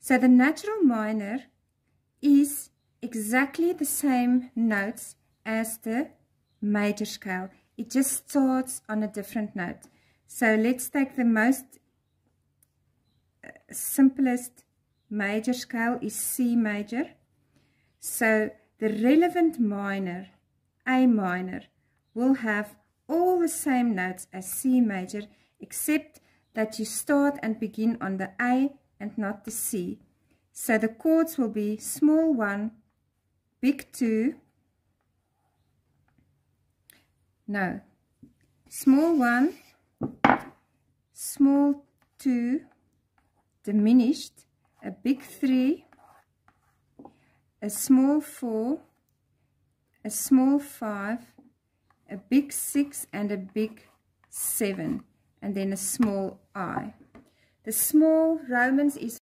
So the natural minor is exactly the same notes as the major scale. It just starts on a different note. So let's take the most simplest major scale is C major. So the relevant minor, A minor, will have all the same notes as C major, except that you start and begin on the A and not the C. So the chords will be small 1, big 2, no, small 1, small 2, diminished, a big 3, a small 4, a small 5, a big 6 and a big 7, and then a small I. The small Romans is